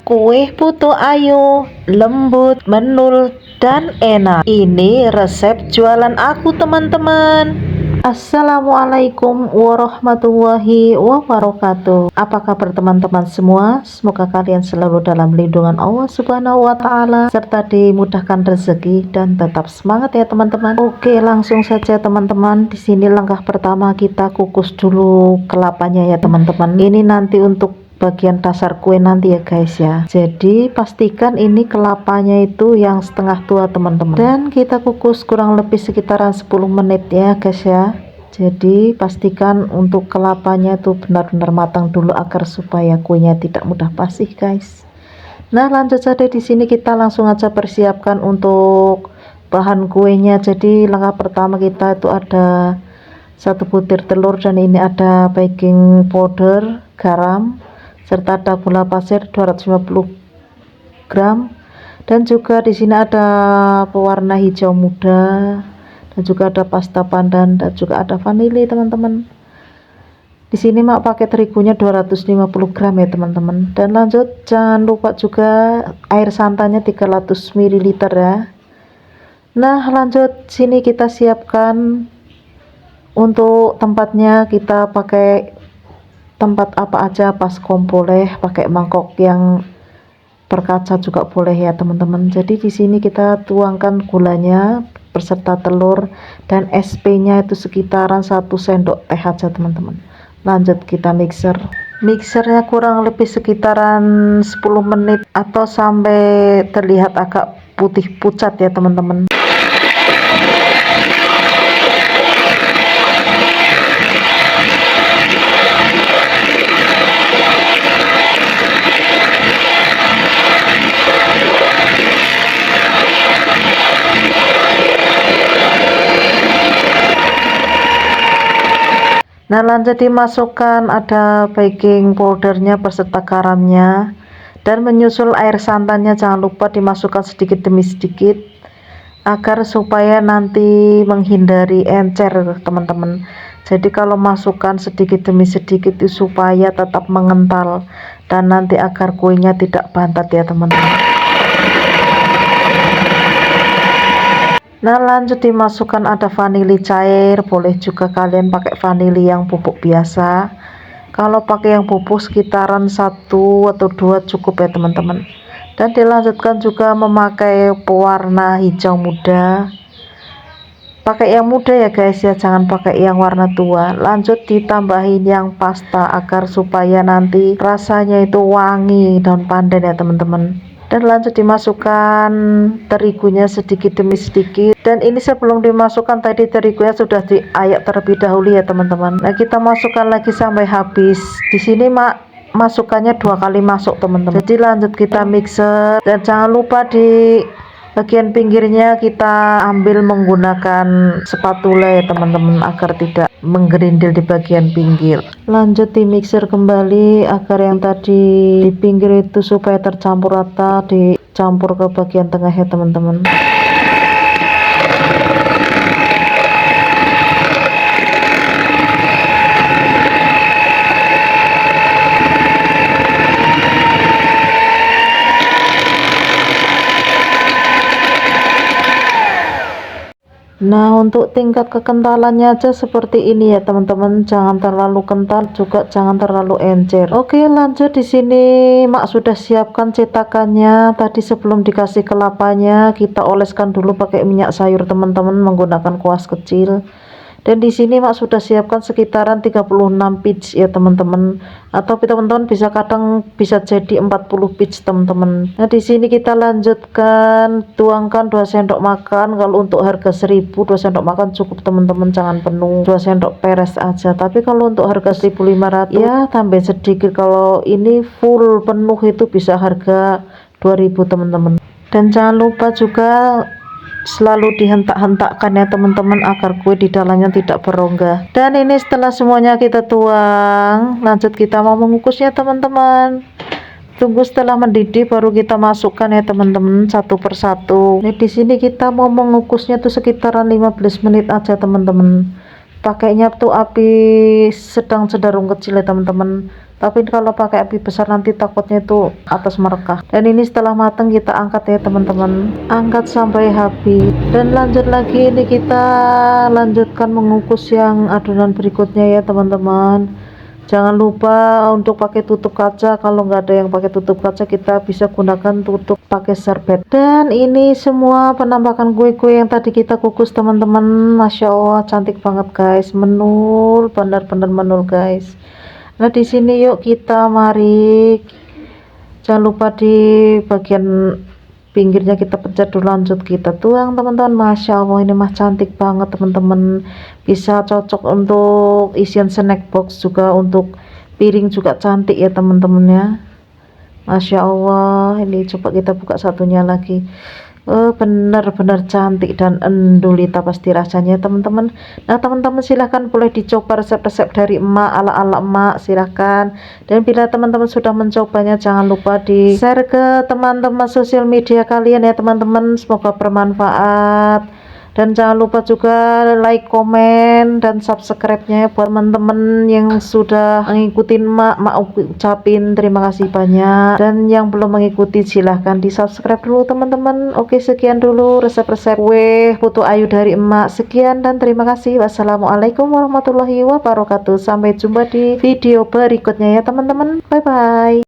Kue putu ayu, lembut, menul, dan enak. Ini resep jualan aku, teman-teman. Assalamualaikum warahmatullahi wabarakatuh. Apa kabar teman-teman semua? Semoga kalian selalu dalam lindungan Allah Subhanahu wa Ta'ala, serta dimudahkan rezeki dan tetap semangat ya teman-teman. Oke, langsung saja teman-teman. Di sini langkah pertama kita kukus dulu kelapanya ya teman-teman. Ini nanti untuk bagian dasar kue nanti ya guys ya. Jadi pastikan ini kelapanya itu yang setengah tua teman-teman, dan kita kukus kurang lebih sekitaran 10 menit ya guys ya. Jadi pastikan untuk kelapanya itu benar-benar matang dulu agar supaya kuenya tidak mudah basi guys. Nah lanjut saja, di sini kita langsung aja persiapkan untuk bahan kuenya. Jadi langkah pertama kita itu ada 1 butir telur, dan ini ada baking powder, garam, serta ada gula pasir 250 gram, dan juga di sini ada pewarna hijau muda, dan juga ada pasta pandan, dan juga ada vanili teman-teman. Di sini mak pakai terigunya 250 gram ya teman-teman. Dan lanjut, jangan lupa juga air santannya 300 ml ya. Nah lanjut, sini kita siapkan untuk tempatnya. Kita pakai tempat apa aja, baskom boleh, pakai mangkok yang berkaca juga boleh ya teman-teman. Jadi di sini kita tuangkan gulanya beserta telur, dan SP-nya itu sekitaran 1 sendok teh aja teman-teman. Lanjut kita mixernya kurang lebih sekitaran 10 menit atau sampai terlihat agak putih pucat ya teman-teman. Nah lanjut dimasukkan ada baking powdernya beserta garamnya, dan menyusul air santannya jangan lupa dimasukkan sedikit demi sedikit agar supaya nanti menghindari encer teman-teman. Jadi kalau masukkan sedikit demi sedikit itu supaya tetap mengental, dan nanti agar kuenya tidak bantat ya teman-teman. Nah lanjut dimasukkan ada vanili cair, boleh juga kalian pakai vanili yang bubuk biasa. Kalau pakai yang bubuk sekitaran 1 atau 2 cukup ya teman-teman. Dan dilanjutkan juga memakai pewarna hijau muda, pakai yang muda ya guys ya, jangan pakai yang warna tua. Lanjut ditambahin yang pasta agar supaya nanti rasanya itu wangi daun pandan ya teman-teman. Dan lanjut dimasukkan terigunya sedikit demi sedikit, dan ini sebelum dimasukkan tadi terigunya sudah diayak terlebih dahulu ya teman-teman. Nah kita masukkan lagi sampai habis. Di sini masukkannya 2 kali masuk teman-teman. Jadi lanjut kita mixer, dan jangan lupa di bagian pinggirnya kita ambil menggunakan spatula ya teman-teman agar tidak menggerindil di bagian pinggir. Lanjut di mixer kembali agar yang tadi di pinggir itu supaya tercampur rata, dicampur ke bagian tengah ya teman-teman. Nah untuk tingkat kekentalannya aja seperti ini ya teman-teman, jangan terlalu kental juga jangan terlalu encer. Oke lanjut, di sini mak sudah siapkan cetakannya. Tadi sebelum dikasih kelapanya kita oleskan dulu pakai minyak sayur teman-teman menggunakan kuas kecil. Dan di sini mak sudah siapkan sekitaran 36 biji ya teman-teman, atau teman-teman bisa kadang bisa jadi 40 biji teman-teman. Nah di sini kita lanjutkan tuangkan 2 sendok makan. Kalau untuk harga 1000 2 sendok makan cukup teman-teman, jangan penuh, 2 sendok peres aja. Tapi kalau untuk harga 1500 ya tambah sedikit, kalau ini full penuh itu bisa harga 2000 teman-teman. Dan jangan lupa juga selalu dihentak-hentakkan ya teman-teman agar kue di dalamnya tidak berongga. Dan ini setelah semuanya kita tuang, lanjut kita mau mengukusnya teman-teman. Tunggu setelah mendidih baru kita masukkan ya teman-teman satu persatu. Ini di sini kita mau mengukusnya tuh sekitaran 15 menit aja teman-teman. Pakainya tuh api sedang cenderung kecil ya teman-teman, tapi kalau pakai api besar nanti takutnya itu atas merekah. Dan ini setelah matang kita angkat ya teman-teman, angkat sampai habis dan lanjut lagi. Ini kita lanjutkan mengukus yang adonan berikutnya ya teman-teman. Jangan lupa untuk pakai tutup kaca. Kalau nggak ada yang pakai tutup kaca, kita bisa gunakan tutup pakai serbet. Dan ini semua penampakan kue-kue yang tadi kita kukus teman-teman. Masya Allah cantik banget guys, menul, benar-benar menul guys. Nah di sini yuk kita mari, jangan lupa di bagian pinggirnya kita pencet dulu, lanjut kita tuang teman-teman. Masya Allah ini mah cantik banget teman-teman, bisa cocok untuk isian snack box, juga untuk piring juga cantik ya teman-teman ya. Masya Allah, ini coba kita buka satunya lagi. Benar-benar cantik dan endulita pasti rasanya teman-teman. Nah teman-teman silahkan boleh dicoba resep-resep dari emak, ala-ala emak silahkan. Dan bila teman-teman sudah mencobanya, jangan lupa di share ke teman-teman sosial media kalian ya teman-teman, semoga bermanfaat. Dan jangan lupa juga like, komen, dan subscribe-nya ya buat teman-teman yang sudah ngikutin mak ucapin terima kasih banyak. Dan yang belum mengikuti silahkan di subscribe dulu teman-teman. Oke sekian dulu resep-resep kue putu ayu dari emak. Sekian dan terima kasih. Wassalamualaikum warahmatullahi wabarakatuh. Sampai jumpa di video berikutnya ya teman-teman. Bye bye.